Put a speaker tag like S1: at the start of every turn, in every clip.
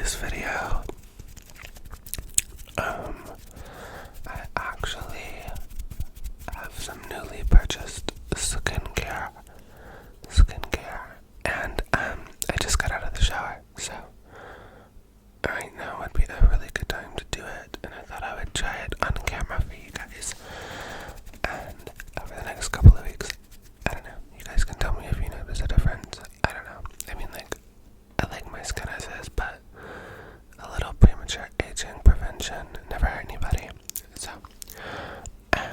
S1: this video, I actually have some newly purchased skincare, and I just got out of the shower, so right now would be a really good time to do it, and I thought I would try it on camera for you guys. And over the next couple of weeks, I don't know, you guys can tell me if you notice a difference. I don't know. I mean, like, I like my skin as is, but a little premature aging prevention never hurt anybody. So, I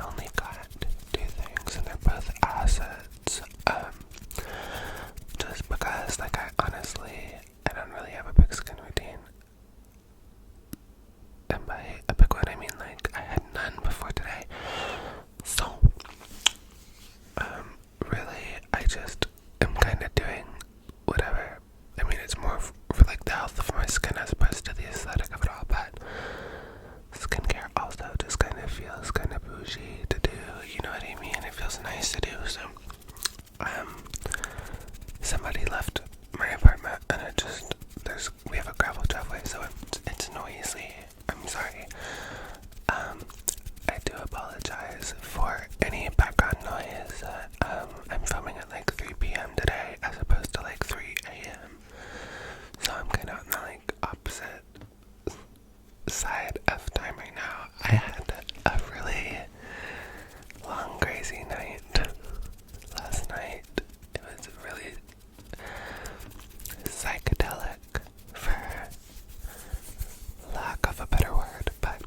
S1: only got two things, and they're both assets. Just because, like, I don't really have a big skin routine. And by a big one, I mean, like, I had none before today. So, really, I just am kind of doing whatever. I mean, it's more for like the health of my skin as opposed to the aesthetic of it all, but skincare also just kind of feels kind of bougie to do, you know what I mean? It feels nice to do. So, somebody left my apartment, and we have a gravel driveway, so it's noisy. I'm sorry. I do apologize for any background noise. I'm filming at like 3 p.m. today as opposed to like 3 a.m. So I'm kind of on the like opposite side of time right now. I had a really long, crazy night last night. It was really psychedelic, for lack of a better word, but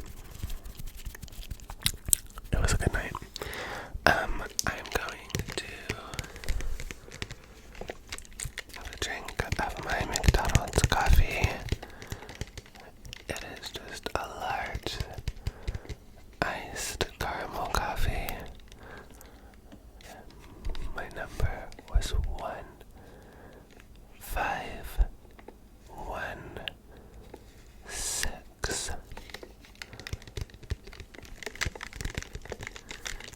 S1: it was a good night. I'm going to have a drink of my McDonald's coffee. It is just a large iced caramel coffee. My number was 1516.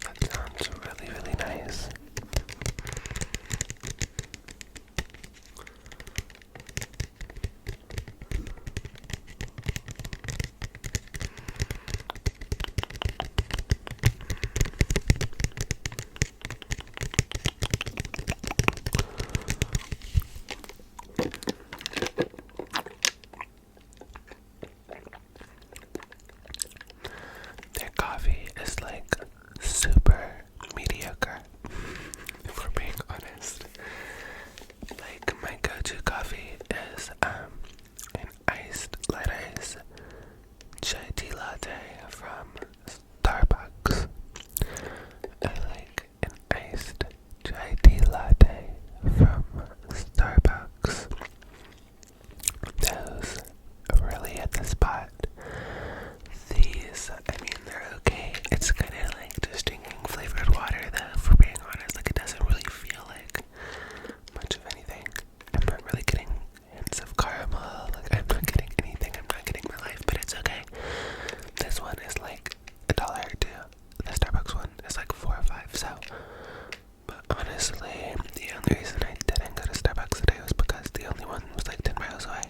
S1: That sounds really, really nice. Their coffee is like super mediocre, if we're being honest. Like, my go-to coffee is an light ice chai tea latte from Starbucks. I like an iced chai tea latte from Starbucks. Those really hit the spot. These, I mean, they're okay. It's kind of like just drinking flavored water, though, if we're being honest. Like, it doesn't really feel like much of anything. I'm not really getting hints of caramel. Like, I'm not getting anything. I'm not getting my life, but it's okay. This one is like $1 too. The Starbucks one is like $4 or $5. So, but honestly, the only reason I didn't go to Starbucks today was because the only one was like 10 miles away.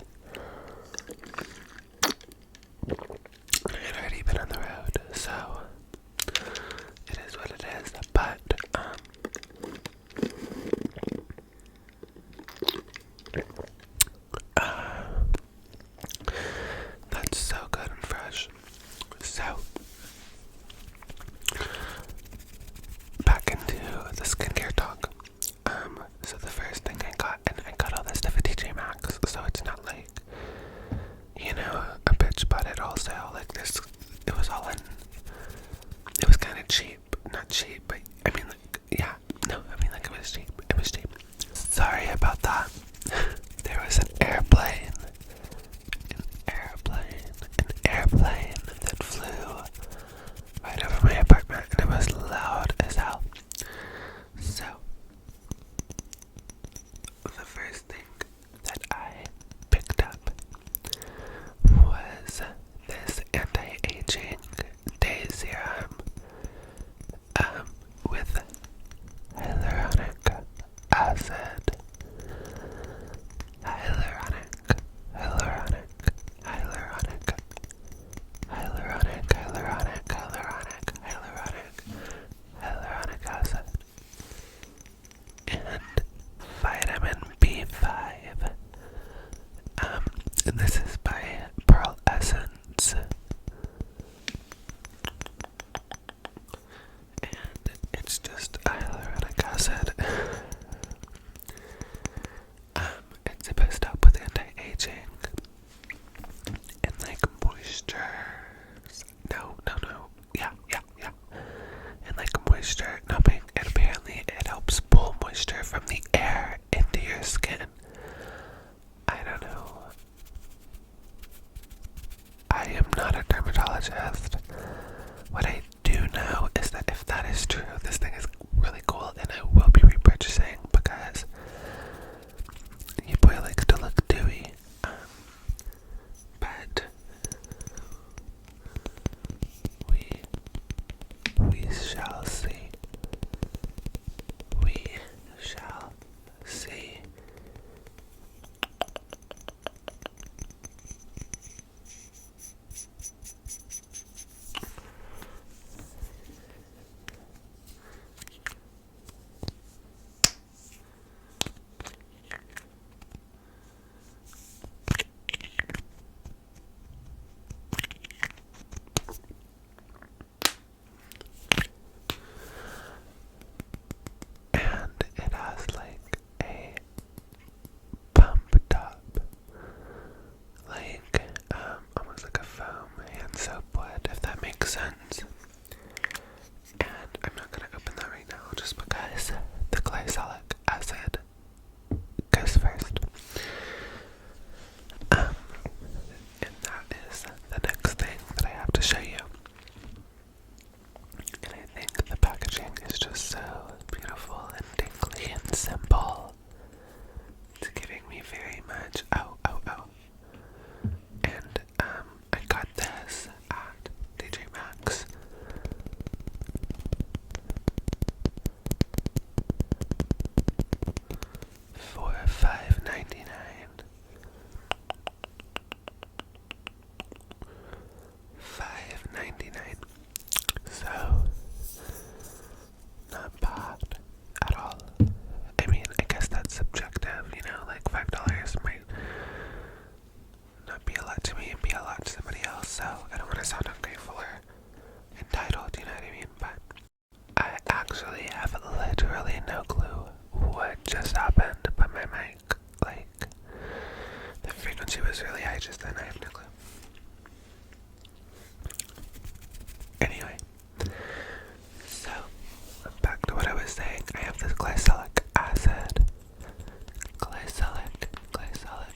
S1: I had already been on the road, so it is what it is. But that's so good and fresh. So back into the skincare talk. So the first thing I got, and I got all this stuff at TJ Maxx, so it's not like, you know, a bitch bought it all sale. Like, this, it was all in, it was kind of cheap. Not cheap, but I mean, like, yeah, no, I mean, like, it was cheap. It was cheap. Sorry about that. There was an airplane that flew right over my apartment, and it was loud as hell. So, the first thing that I picked up was this anti-aging day serum. And this is by Pearl Essence. And it's just hyaluronic acid. It's supposed to help with anti-aging and like moisture. No. Yeah. And like moisture numbing. And apparently it helps pull moisture from the air into your skin. I don't know. I am not a dermatologist. What I do know is that if that is true, this thing is really cool and I will be repurchasing because your boy likes to look dewy. But we shall see. We shall see. And it has like a pump top, like almost like a foam hand soap would, if that makes sense. And I'm not gonna open that right now just because the glycolic acid goes first. And that is the next thing that I have to show you. And I think the packaging is just so beautiful and tingly and simple. It's giving me very much And I got this at DJ Maxx. For $5.99. $5.99. So not bad at all. I mean, I guess that's subjective, you know, like $5 might not be a lot to me and be a lot to somebody else, so I don't want to sound ungrateful or entitled, you know what I mean? But I actually have literally no clue what just happened, but my mic, like, the frequency was really high just then. I have no clue. Anyway, so back to what I was saying. I have this glycolic acid. Glycolic acid.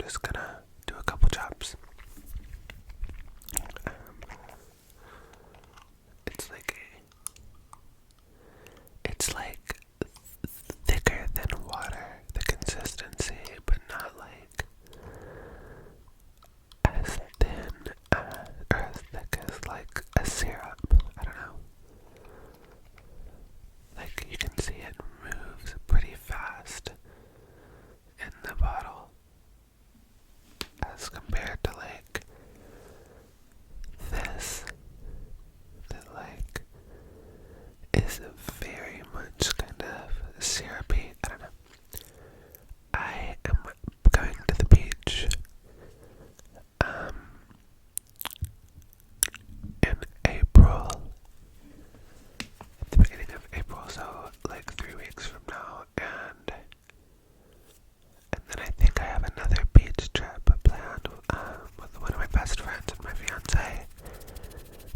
S1: just gonna do a couple jobs. It's like thicker than water, the consistency, but not like as thin or as thick as like a syrup. I don't know. Like you can see it moves pretty fast in the bottle as compared to like this that like is very much kind of syrupy. I don't know. I am going to the beach in April, at the beginning of April, so like 3 weeks from now, and then I think I have another beach trip planned with one of my best friends and my fiance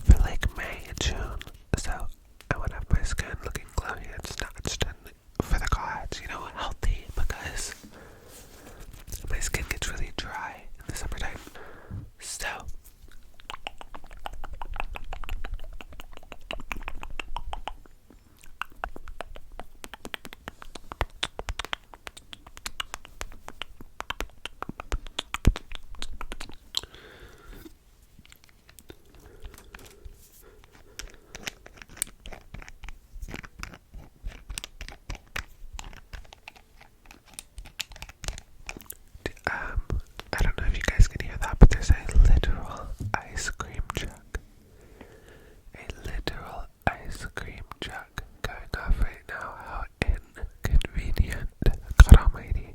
S1: for like May and June. So I want to have my skin looking glowy and snatched and for the gods, you know, healthy, because my skin gets really dry in the summertime. So I don't know if you guys can hear that, but there's a literal ice cream truck. A literal ice cream truck going off right now. How inconvenient. God almighty.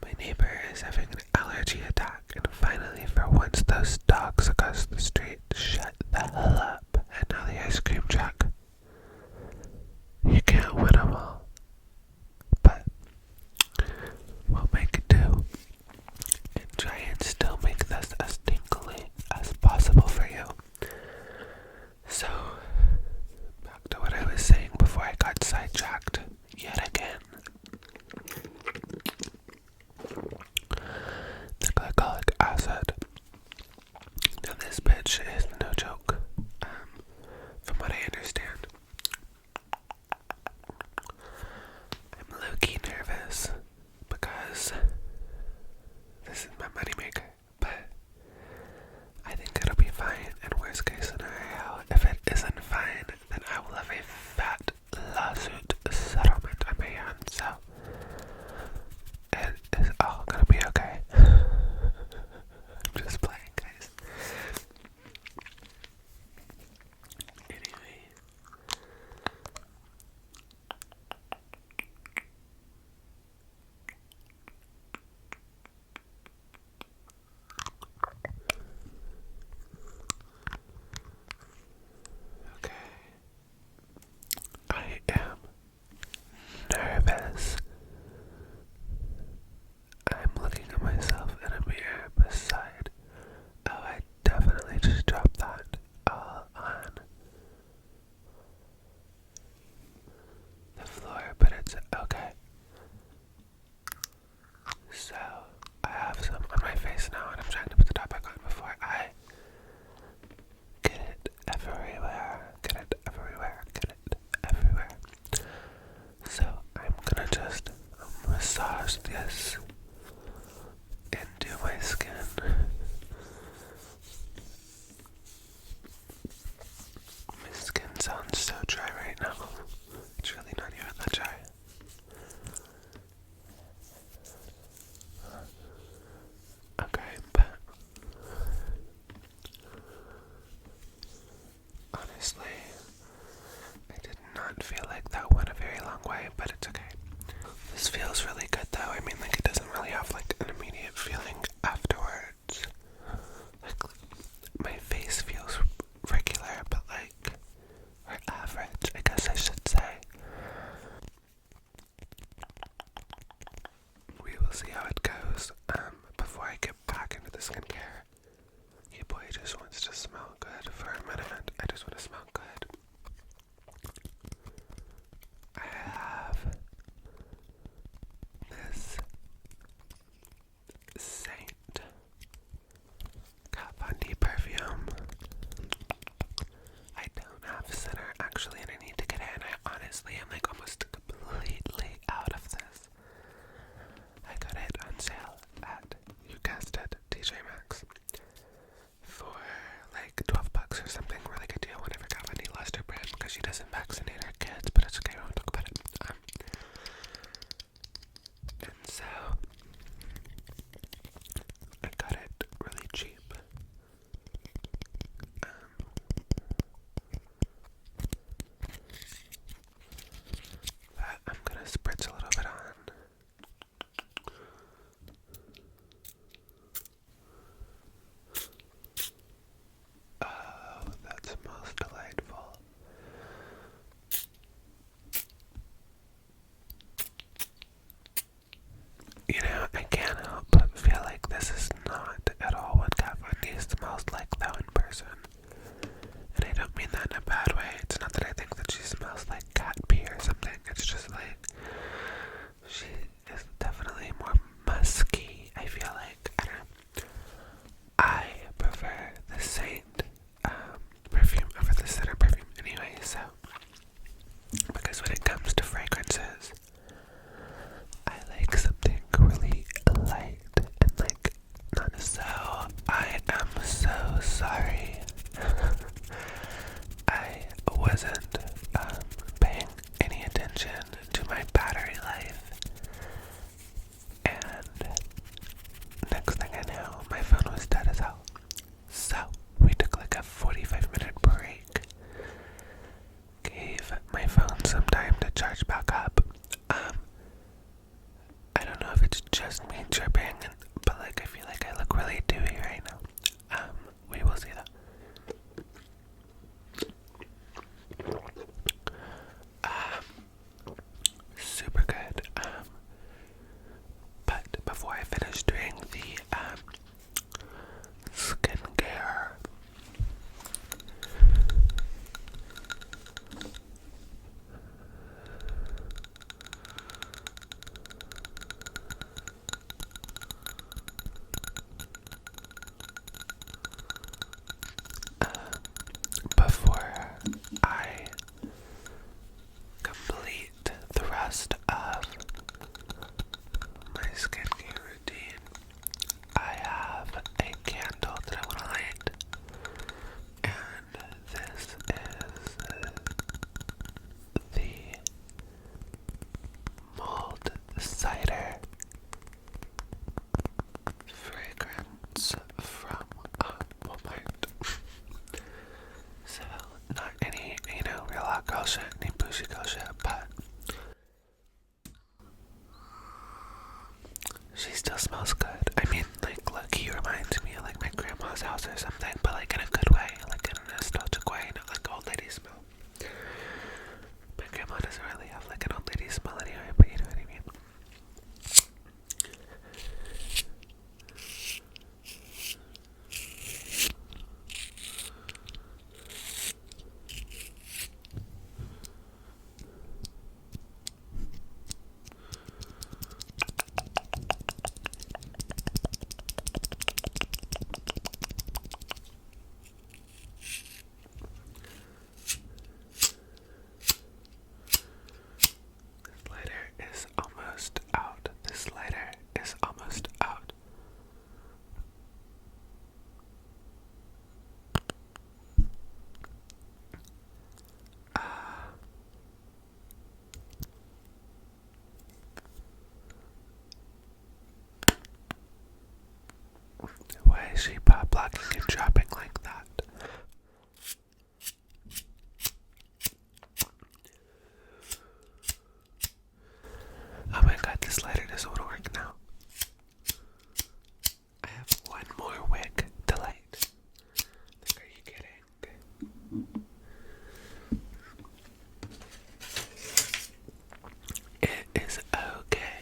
S1: My neighbor is having an allergy attack, and finally, for once, those dogs across the street shut the hell up. And now the ice cream truck. You can't win them all. But we'll make do and try and still make this as tinkly as possible for you. So, back to what I was saying before I got sidetracked yet again. The glycolic acid. Now this bitch is no joke, from what I understand. I'm low-key nervous because this is my moneymaker, but I think it'll be fine. And worst case scenario, if it isn't fine, then I will have a fat lawsuit settlement on my hands. So it is all gonna be okay. I'm just playing, guys. Anyway. Okay. I am nervous. I'm looking at myself in a mirror beside. Oh, I definitely just dropped that all on the floor, but it's okay. So, I have some on my face now, and I'm trying to put the top back on before I get it everywhere. Get it everywhere. Get it everywhere. So, I'm gonna just massage this into my skin. My skin sounds so dry right now. It's really not even that dry. Okay, but honestly, I did not feel like that went a very long way, but it's okay. This feels really good though. I mean, like, it doesn't really have like an immediate feeling afterwards. Like, my face feels regular, but like, or average, I guess I should say. We will see how it goes. Before I get back into the skincare, your boy just wants to smell good for a minute. I just want to smell good. I have this finished doing the skincare. Before I complete the rest of my skincare routine, I have a candle that I want to light, and this is the mulled cider fragrance from Walmart. So, not any, real hot girl shit, any bougie girl shit, but she still smells good. I mean, like, look, he reminds me of, like, my grandma's house or something, but, like, in a good way, like, in a nostalgic way, not like old lady smell. My grandma doesn't really have, like, an old lady smell anyway, but you know what I mean. This lighter is almost out. This lighter is almost out. Why is she pop blocking and dropping like that? Oh my god, this lighter doesn't want to work now. I have one more wick to light. Like, are you kidding? It is okay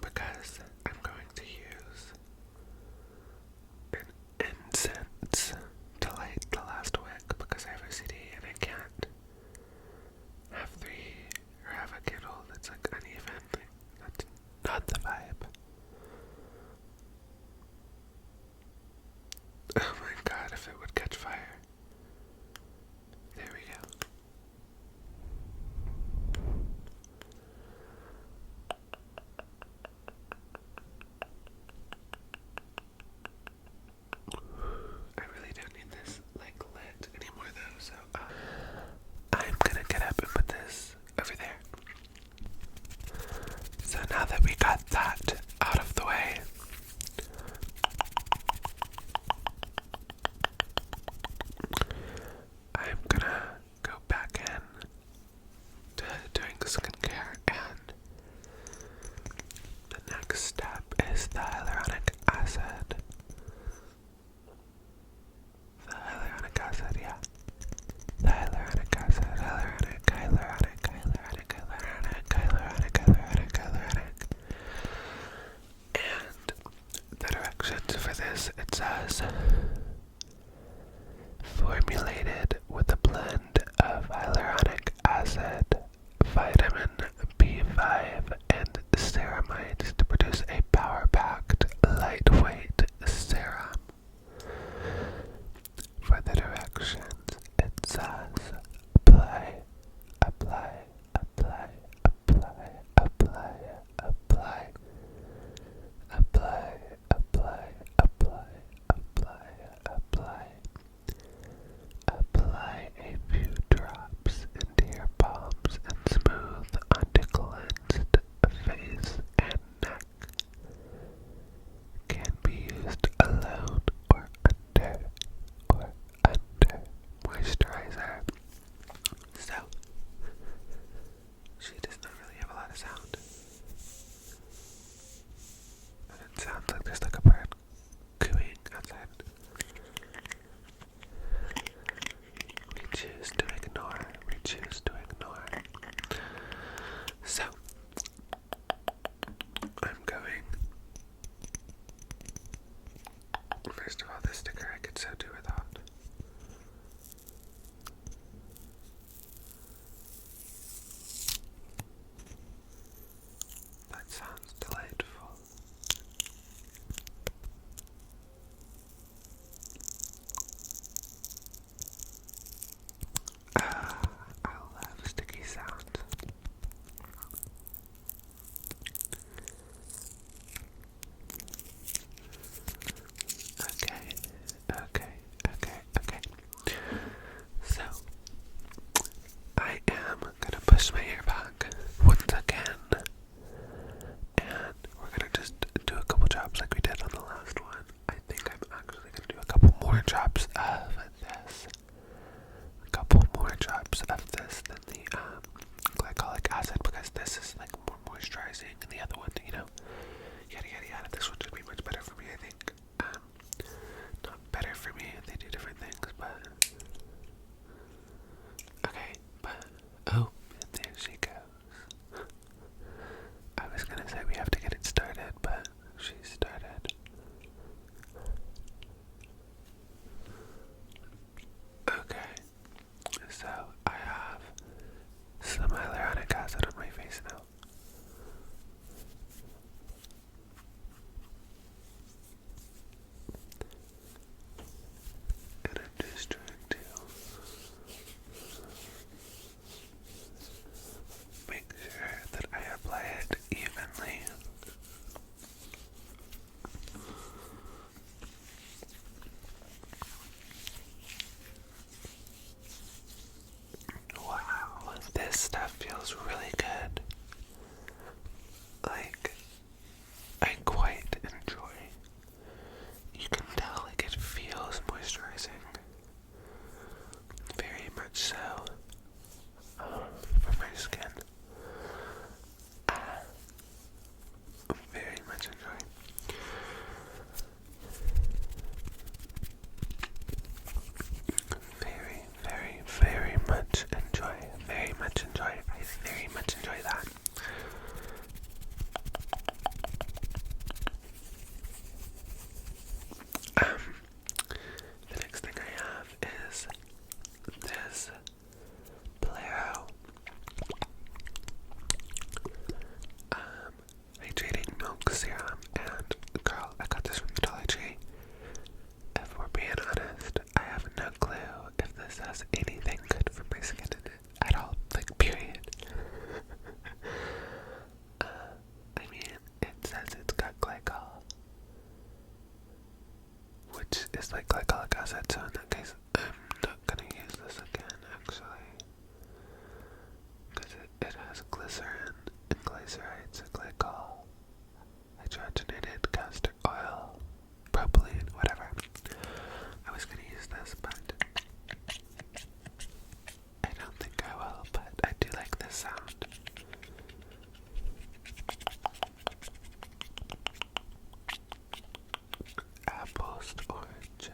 S1: because I'm going to use an incense to light the last wick because I have a CD and I can't have three or have a candle that's like uneven. That's not the vibe. Oh my god, if it would catch fire. There we go. I really don't need this like lit anymore though, so I'm gonna get up and put this over there. So now that we got that out of the way, I'm gonna go back in to doing the skincare, and the next step is the hyaluronic acid. The hyaluronic acid, yeah. The hyaluronic acid, hyaluronic. And the directions for this, it says, formulated with a blend of hyaluronic acid, vitamin B5, and ceramides to produce a power-packed, lightweight serum. For the directions, it says, apply, apply, apply, apply, apply, apply, apply, apply, apply, apply, First of all, this sticker I could so do without. That sounds delightful. I love sticky sounds. Okay. So, I am gonna push my hair back once again, and we're gonna just do a couple drops like we did on the last one. I think I'm actually gonna do a couple more drops of this. A couple more drops of this than the glycolic acid, because this is like more moisturizing, and the other one, yada yada yada. This one should be much better for me, I think. Not better for me, they do different things, but okay, but oh, and there she goes. I was gonna say we have to get it started, but she started. Okay, so I have some hyaluronic acid on my face now. And I'm just trying to make sure that I apply it evenly. Wow, this stuff feels really good. Like, I quite enjoy. You can tell, like, it feels moisturizing. Very much so. For my skin. Very much enjoy. Very much enjoy. Very much enjoy. I very much enjoy that. The next thing I have is this Plero hydrating milk serum, and girl, I got this from the Dollar Tree. If we're being honest, I have no clue if this has anything good for my skin in it at all, like period. I mean, it says it's got glycol, which is like glycolic acid, so in that case, I'm not gonna use this again, actually, because it has glycerin and glycerides, glycol, hydrogenated castor oil, propylene, whatever. I was gonna use this, but I don't think I will, but I do like this sound. Apples to oranges.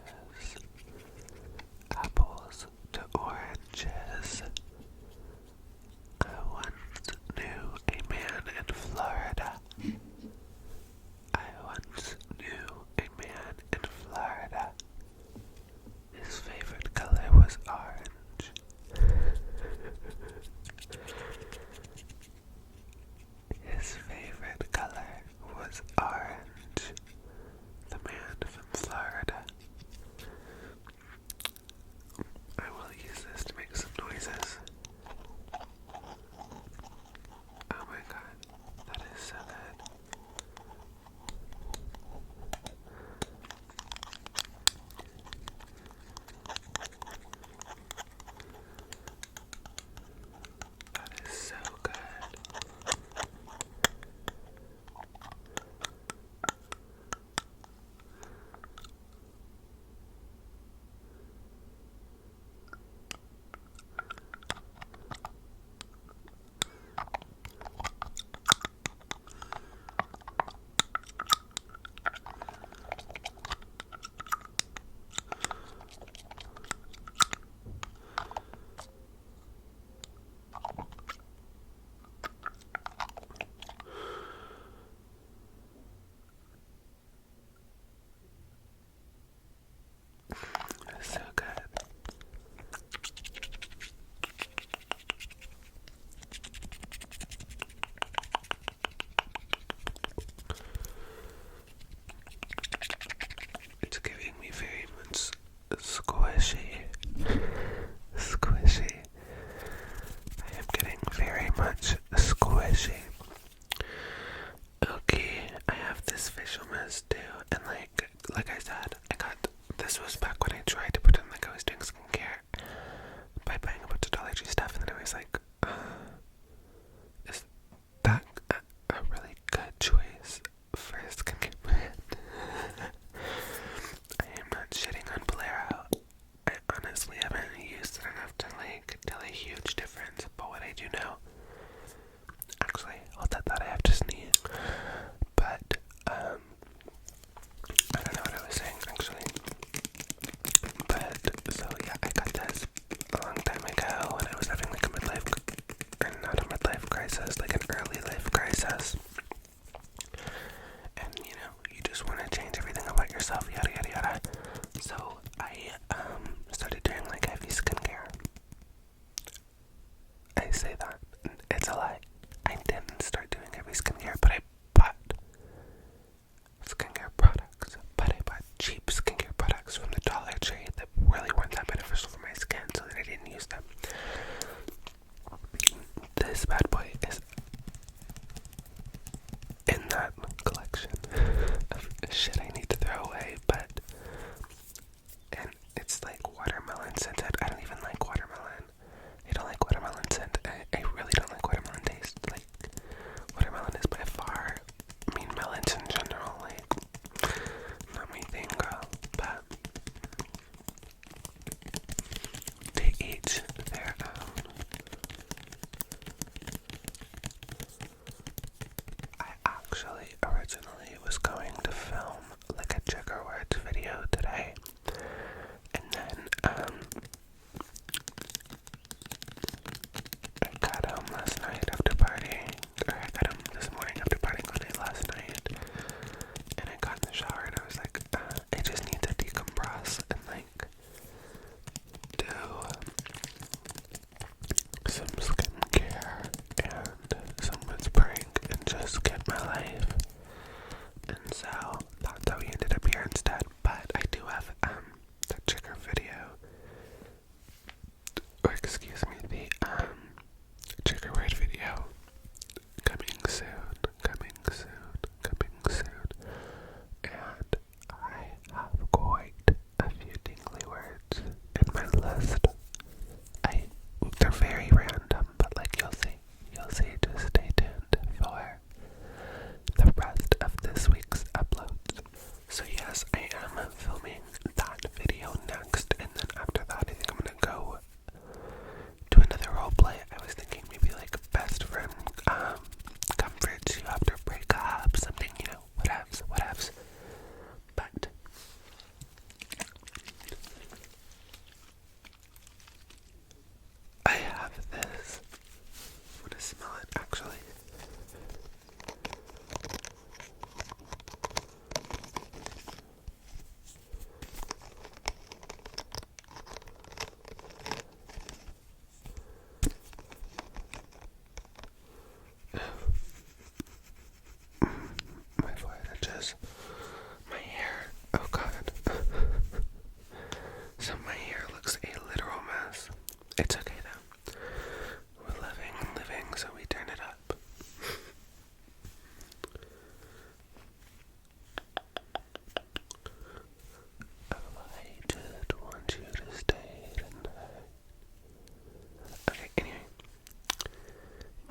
S1: does too. And like I said, this was back when I tried to pretend like I was doing skincare by buying a bunch of Dollar Tree stuff, and then I was like, is that a really good choice for a skincare brand? I am not shitting on Bolero. I honestly haven't used it enough to tell a huge difference, but what I do know, actually, hold that thought, I have to sneeze. But I don't know what I was saying actually. But so yeah, I got this a long time ago when I was having like a midlife, or not a midlife crisis, like an early life crisis. And you know, you just want to change everything about yourself, yada yada yada. So I started doing like heavy skincare. I say that, it's a lie. I didn't start doing heavy skincare, but I bought skincare products. But I bought cheap skincare products from the Dollar Tree that really weren't that beneficial for my skin, so that I didn't use them. This bad boy is in that collection of shit I need to throw away, and it's like watermelon scented. I don't even like watermelon. I don't like watermelon scent. I really don't like watermelon taste. Like, watermelon is by far, I mean, melons in general, like, not my thing, girl. But to each their own. I actually originally was going to film like a trigger words video today, and then I got home last night after partying, or I got home this morning after partying all night last night, and I got in the shower and I was like, I just need to decompress and like do some skincare and some whispering and just get my life. And so that's how we ended up here instead. But I do have the trigger video, or excuse me, the trigger word video coming soon, coming soon, coming soon. And I have quite a few tingly words in my list. They're very random, but like you'll see, just stay tuned for the rest of this week's uploads. So yes, I am filming that video next, and then after that I think I'm gonna go do another roleplay. I was thinking maybe like best friend comforts you after breakup, something, you know, whatevs. But I have this. I'm gonna smell it actually. My forehead itches. My hair. Oh god. So my hair looks a literal mess. It's okay though. We're living, so we turn it up. Oh, I just want you to stay tonight. Okay, anyway.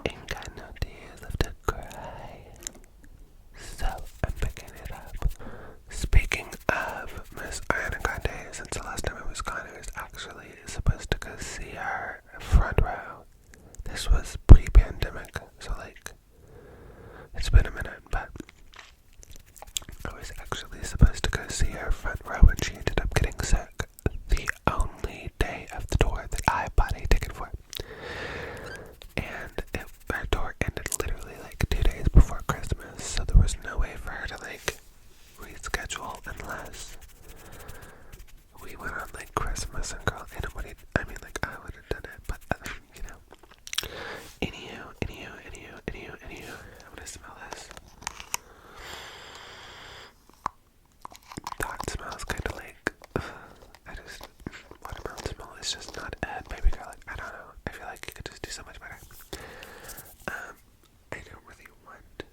S1: Ain't got no tears left to cry. So, I'm picking it up. Speaking of Miss Ariana Grande, since the last time I was gone, I was actually supposed to go see her front row. This was pre-pandemic, so like, it's been a minute, but I was actually supposed to go see her front row and she ended up getting sick the only day of the tour that I bought a ticket for. And her tour ended literally like 2 days before Christmas, so there was no way for her to like reschedule unless we went on like Christmas and girl, anybody, I mean like I would have done it, but you know. Anywho, I'm gonna smell this. That smells kind of like, watermelon smell is just not it, baby girl. Like, I don't know. I feel like you could just do so much better. I don't really want to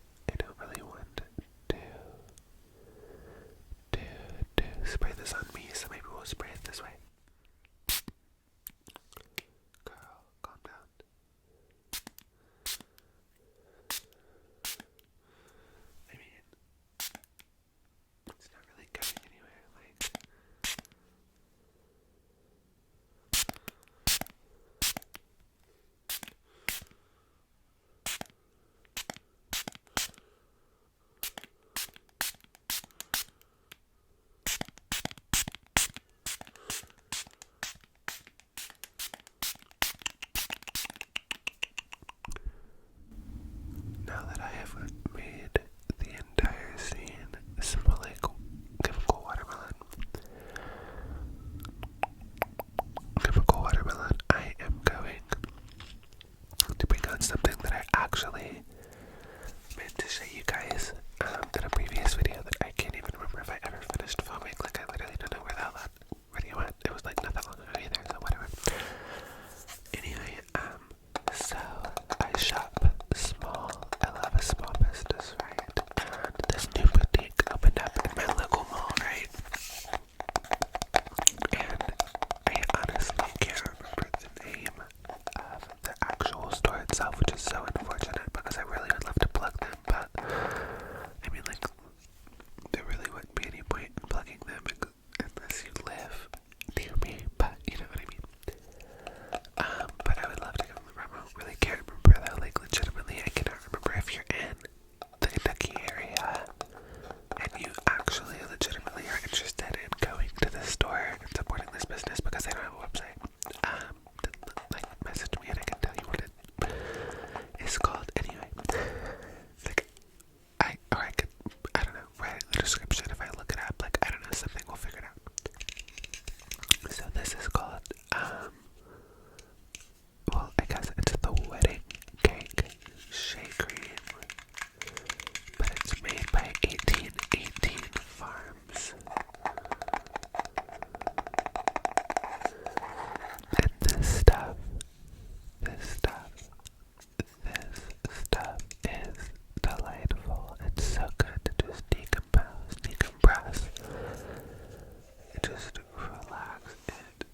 S1: just relax it.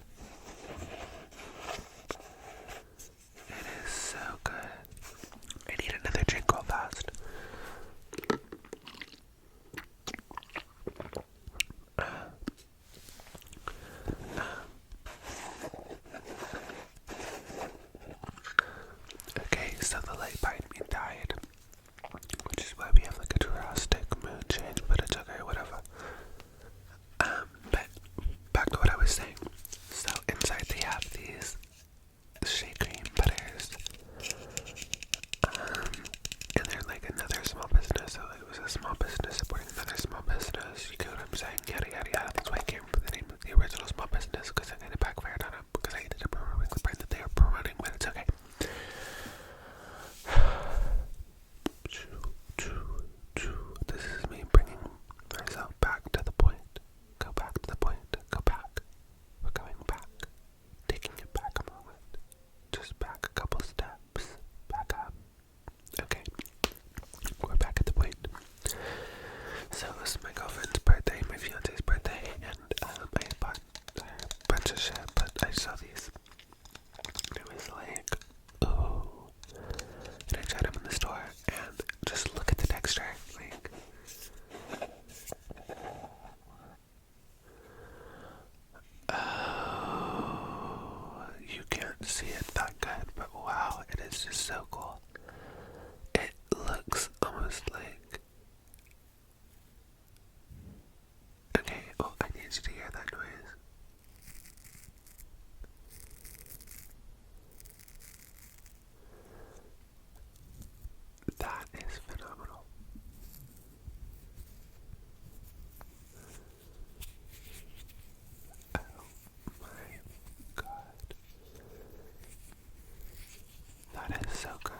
S1: It is so good. I need another drink real fast. Okay, so the light behind me died, which is why we have like a drastic mood change, but it's okay, whatever. But back to what I was saying. So inside they have these shea cream butters, and they're like another small business. So it was a small business supporting another small business. You get what I'm saying? Yada yada yada. That's why I can't remember the name of the original small business, because I kind of backfired on it because I ended up promoting the brand that they were promoting, but it's okay. This is me bringing myself back to the point. Go back to the point. Go back. We're going back. Taking it back a moment. Just back a couple steps. Back up. Okay. We're back at the point. So it was my girlfriend's birthday, my fiance's birthday, and I bought a bunch of shit, but I saw these. It was like, ooh. And I tried them in the store, and just look at the texture. Like, oh, you can't see it that good, but wow, it is just so cool. It looks almost like, okay, oh, I need you to hear that noise. That is phenomenal. Oh my god. That is so good.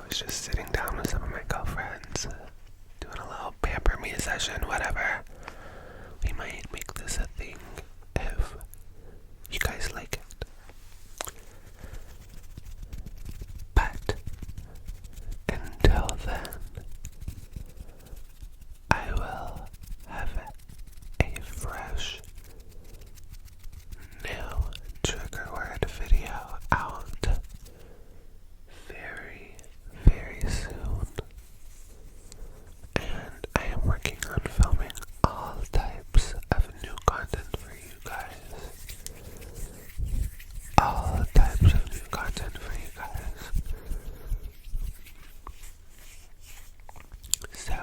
S1: was just sitting down with some of my girlfriends, doing a little pamper me session, whatever. We might make this a thing if you guys like it. But until then, I will have a fresh new trigger word video out very, very soon. And I am working on filming all types of new content for you guys. All types of new content for you guys. So,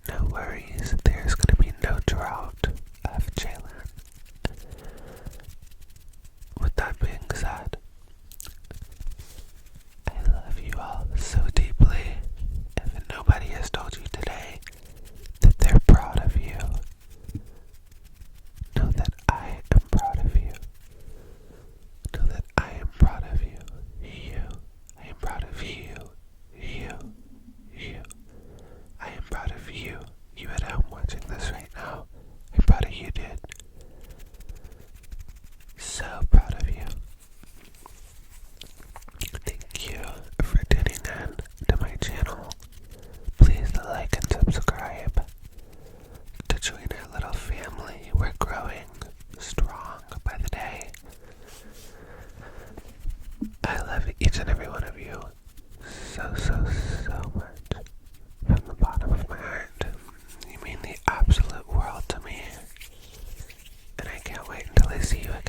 S1: no worries, there's gonna be no drought of Jalen. With that being said, I love you all so deeply. If nobody has told you today that they're proud of you, know that I am proud of you. Know that I am proud of you. I am proud of you. I am proud of you. You at home watching this right now. I'm proud of you, dude. So proud of you. Thank you for tuning in to my channel. Please like and subscribe to join our little family. We're growing strong by the day. I love each and every one of you so much from the bottom of my heart. You mean the absolute world to me. And I can't wait until I see you again.